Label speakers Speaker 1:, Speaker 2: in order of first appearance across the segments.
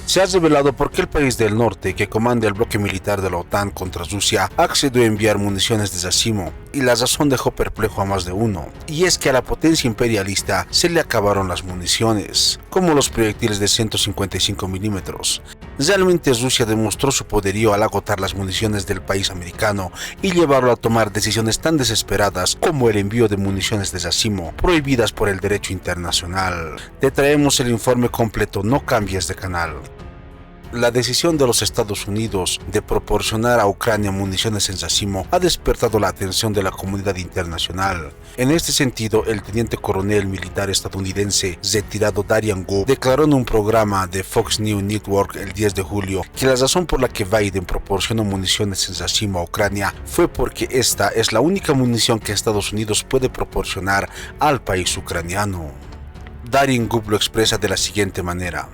Speaker 1: Se ha revelado por qué el país del norte, que comanda el bloque militar de la OTAN contra Rusia, accedió a enviar municiones de racimo, y la razón dejó perplejo a más de uno, y es que a la potencia imperialista se le acabaron las municiones, como los proyectiles de 155 milímetros. Realmente Rusia demostró su poderío al agotar las municiones del país americano y llevarlo a tomar decisiones tan desesperadas como el envío de municiones de racimo, prohibidas por el derecho internacional. Te traemos el informe completo, no cambies de canal. La decisión de los Estados Unidos de proporcionar a Ucrania municiones en racimo ha despertado la atención de la comunidad internacional. En este sentido, el teniente coronel militar estadounidense retirado Darian Goop declaró en un programa de Fox News Network el 10 de julio que la razón por la que Biden proporcionó municiones en racimo a Ucrania fue porque esta es la única munición que Estados Unidos puede proporcionar al país ucraniano. Darian Goop lo expresa de la siguiente manera: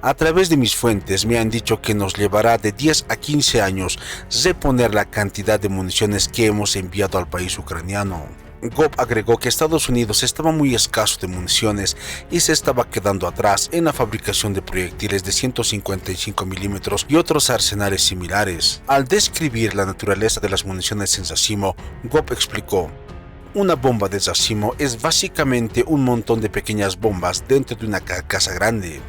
Speaker 1: a través de mis fuentes me han dicho que nos llevará de 10 a 15 años reponer la cantidad de municiones que hemos enviado al país ucraniano. Goop agregó que Estados Unidos estaba muy escaso de municiones y se estaba quedando atrás en la fabricación de proyectiles de 155 milímetros y otros arsenales similares. Al describir la naturaleza de las municiones en racimo, Goop explicó: una bomba de racimo es básicamente un montón de pequeñas bombas dentro de una carcasa grande.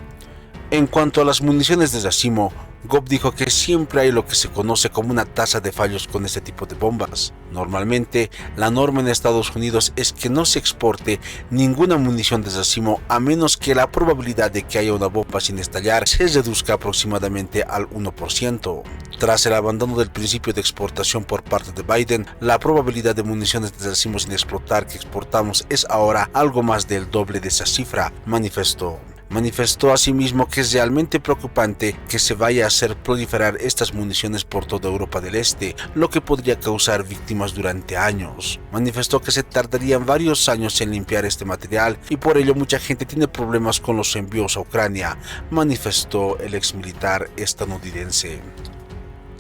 Speaker 1: En cuanto a las municiones de racimo, Goop dijo que siempre hay lo que se conoce como una tasa de fallos con este tipo de bombas. Normalmente, la norma en Estados Unidos es que no se exporte ninguna munición de racimo a menos que la probabilidad de que haya una bomba sin estallar se reduzca aproximadamente al 1%. Tras el abandono del principio de exportación por parte de Biden, la probabilidad de municiones de racimo sin explotar que exportamos es ahora algo más del doble de esa cifra, manifestó. Manifestó asimismo que es realmente preocupante que se vaya a hacer proliferar estas municiones por toda Europa del Este, lo que podría causar víctimas durante años. Manifestó que se tardarían varios años en limpiar este material y por ello mucha gente tiene problemas con los envíos a Ucrania, manifestó el exmilitar estadounidense.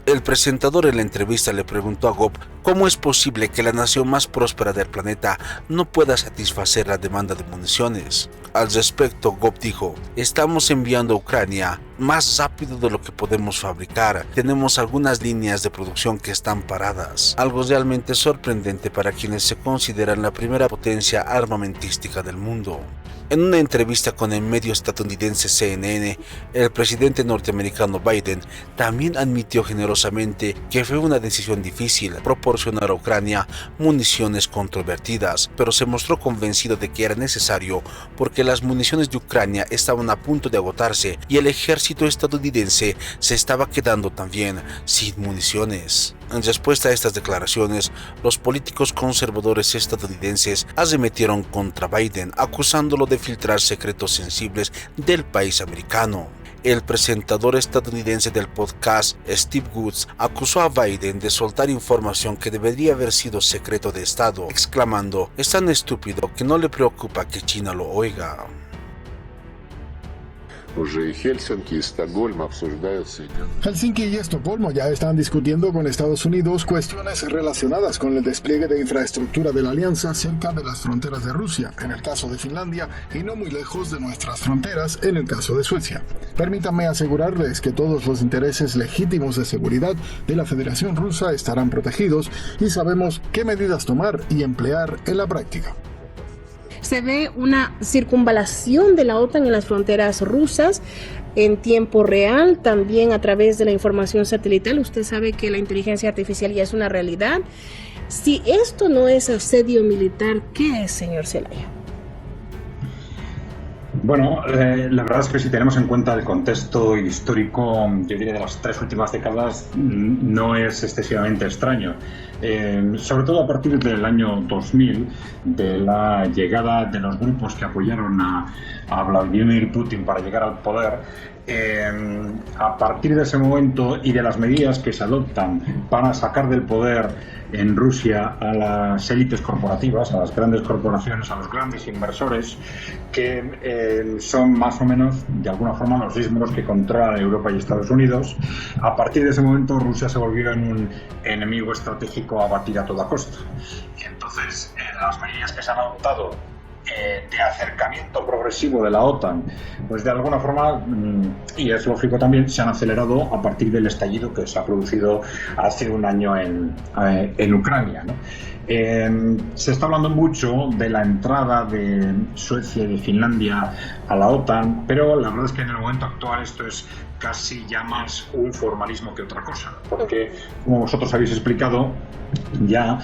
Speaker 1: El presentador en la entrevista le preguntó a Goop cómo es posible que la nación más próspera del planeta no pueda satisfacer la demanda de municiones. Al respecto, Goop dijo: estamos enviando a Ucrania más rápido de lo que podemos fabricar. Tenemos algunas líneas de producción que están paradas. Algo realmente sorprendente para quienes se consideran la primera potencia armamentística del mundo. En una entrevista con el medio estadounidense CNN, el presidente norteamericano Biden también admitió generosamente que fue una decisión difícil proporcionar a Ucrania municiones controvertidas, pero se mostró convencido de que era necesario porque las municiones de Ucrania estaban a punto de agotarse y el ejército estadounidense se estaba quedando también sin municiones. En respuesta a estas declaraciones, los políticos conservadores estadounidenses arremetieron contra Biden, acusándolo de filtrar secretos sensibles del país americano. El presentador estadounidense del podcast, Steve Woods, acusó a Biden de soltar información que debería haber sido secreto de Estado, exclamando: es tan estúpido que no le preocupa que China lo oiga.
Speaker 2: Helsinki y Estocolmo ya están discutiendo con Estados Unidos cuestiones relacionadas con el despliegue de infraestructura de la alianza cerca de las fronteras de Rusia, en el caso de Finlandia, y no muy lejos de nuestras fronteras, en el caso de Suecia. Permítanme asegurarles que todos los intereses legítimos de seguridad de la Federación Rusa estarán protegidos y sabemos qué medidas tomar y emplear en la práctica.
Speaker 3: Se ve una circunvalación de la OTAN en las fronteras rusas en tiempo real, también a través de la información satelital. Usted sabe que la inteligencia artificial ya es una realidad. Si esto no es asedio militar, ¿qué es, señor Zelaya?
Speaker 4: Bueno, la verdad es que si tenemos en cuenta el contexto histórico, yo diría de las 3 últimas décadas, no es excesivamente extraño. Sobre todo a partir del año 2000, de la llegada de los grupos que apoyaron a Vladimir Putin para llegar al poder. A partir de ese momento y de las medidas que se adoptan para sacar del poder en Rusia a las élites corporativas, a las grandes corporaciones, a los grandes inversores, que son más o menos, de alguna forma, los mismos que controlan Europa y Estados Unidos. A partir de ese momento, Rusia se volvió en un enemigo estratégico a batir a toda costa. Y entonces, las medidas que se han adoptado de acercamiento progresivo de la OTAN, pues de alguna forma, y es lógico también, se han acelerado a partir del estallido que se ha producido hace un año en Ucrania, ¿no? Se está hablando mucho de la entrada de Suecia y de Finlandia a la OTAN, pero la verdad es que en el momento actual esto es casi ya más un formalismo que otra cosa, porque como vosotros habéis explicado, ya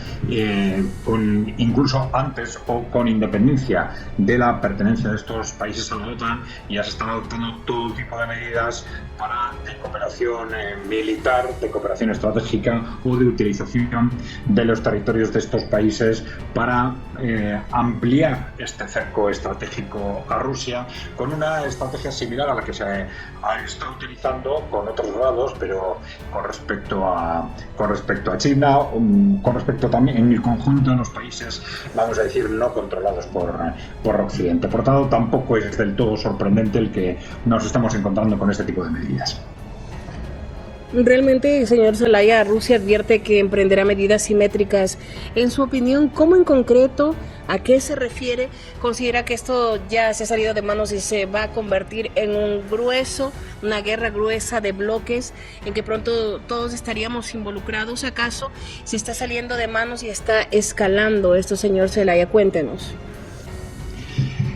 Speaker 4: incluso antes o con independencia de la pertenencia de estos países a la OTAN, ya se están adoptando todo tipo de medidas de cooperación militar, de cooperación estratégica o de utilización de los territorios de estos países para ampliar este cerco estratégico a Rusia, con una estrategia similar a la que se ha estado utilizando con otros grados, pero con respecto a China, con respecto también en el conjunto de los países, vamos a decir, no controlados por Occidente. Por tanto, tampoco es del todo sorprendente el que nos estamos encontrando con este tipo de medidas.
Speaker 3: Realmente, señor Zelaya, Rusia advierte que emprenderá medidas simétricas. En su opinión, ¿cómo en concreto, a qué se refiere? ¿Considera que esto ya se ha salido de manos y se va a convertir en una guerra gruesa de bloques, en que pronto todos estaríamos involucrados? ¿Acaso se está saliendo de manos y está escalando esto, señor Zelaya? Cuéntenos.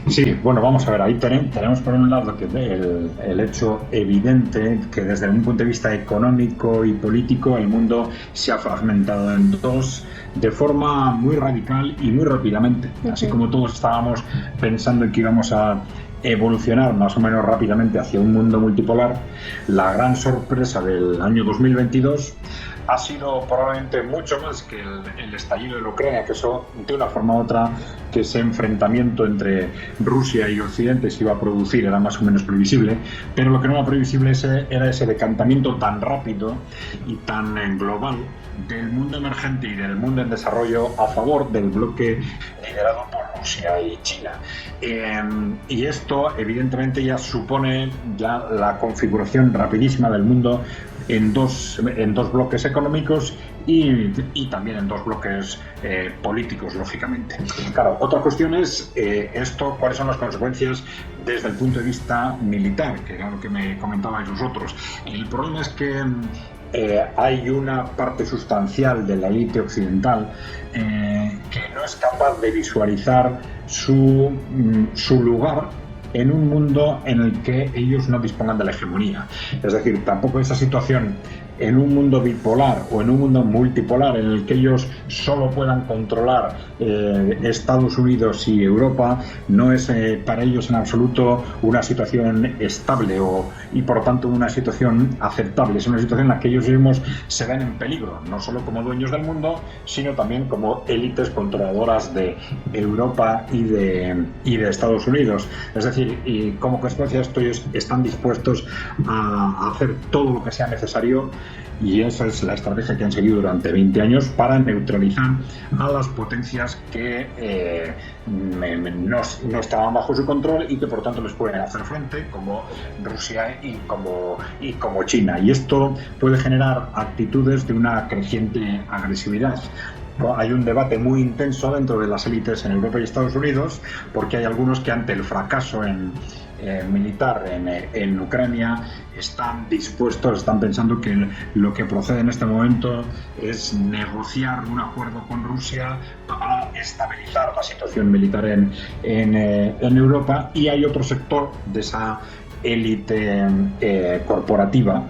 Speaker 4: Sí, bueno, vamos a ver, ahí tenemos por un lado que el hecho evidente que desde un punto de vista económico y político el mundo se ha fragmentado en dos de forma muy radical y muy rápidamente. Así como todos estábamos pensando en que íbamos a evolucionar más o menos rápidamente hacia un mundo multipolar, la gran sorpresa del año 2022 ha sido probablemente mucho más que el estallido de la Ucrania, que eso, de una forma u otra, que ese enfrentamiento entre Rusia y Occidente se iba a producir, era más o menos previsible, pero lo que no era previsible era ese decantamiento tan rápido y tan global del mundo emergente y del mundo en desarrollo a favor del bloque liderado por Rusia y China. Y esto, evidentemente, ya supone la configuración rapidísima del mundo en dos bloques económicos y también en dos bloques políticos, lógicamente. Claro, otra cuestión es cuáles son las consecuencias desde el punto de vista militar, que era lo que me comentabais vosotros. El problema es que hay una parte sustancial de la élite occidental que no es capaz de visualizar su lugar en un mundo en el que ellos no dispongan de la hegemonía. Es decir, tampoco esa situación en un mundo bipolar o en un mundo multipolar en el que ellos solo puedan controlar Estados Unidos y Europa no es para ellos en absoluto una situación estable y por lo tanto una situación aceptable. Es una situación en la que ellos mismos se ven en peligro, no solo como dueños del mundo, sino también como élites controladoras de Europa y de Estados Unidos. Es decir, y como consecuencia de esto ellos están dispuestos a hacer todo lo que sea necesario, y esa es la estrategia que han seguido durante 20 años para neutralizar a las potencias que no estaban bajo su control y que por tanto les pueden hacer frente, como Rusia y como China. Y esto puede generar actitudes de una creciente agresividad. Hay un debate muy intenso dentro de las élites en Europa y Estados Unidos, porque hay algunos que ante el fracaso militar en Ucrania están pensando que lo que procede en este momento es negociar un acuerdo con Rusia para estabilizar la situación militar en Europa, y hay otro sector de esa élite corporativa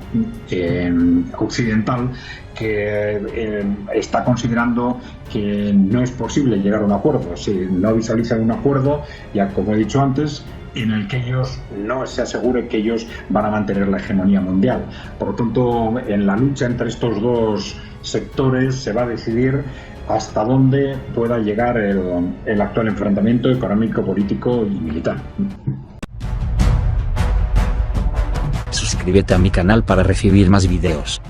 Speaker 4: occidental que está considerando que no es posible llegar a un acuerdo. Si no visualizan un acuerdo, ya como he dicho antes, en el que ellos no se asegure que ellos van a mantener la hegemonía mundial. Por lo tanto, en la lucha entre estos dos sectores se va a decidir hasta dónde pueda llegar el actual enfrentamiento económico, político y militar.
Speaker 5: Suscríbete a mi canal para recibir más videos.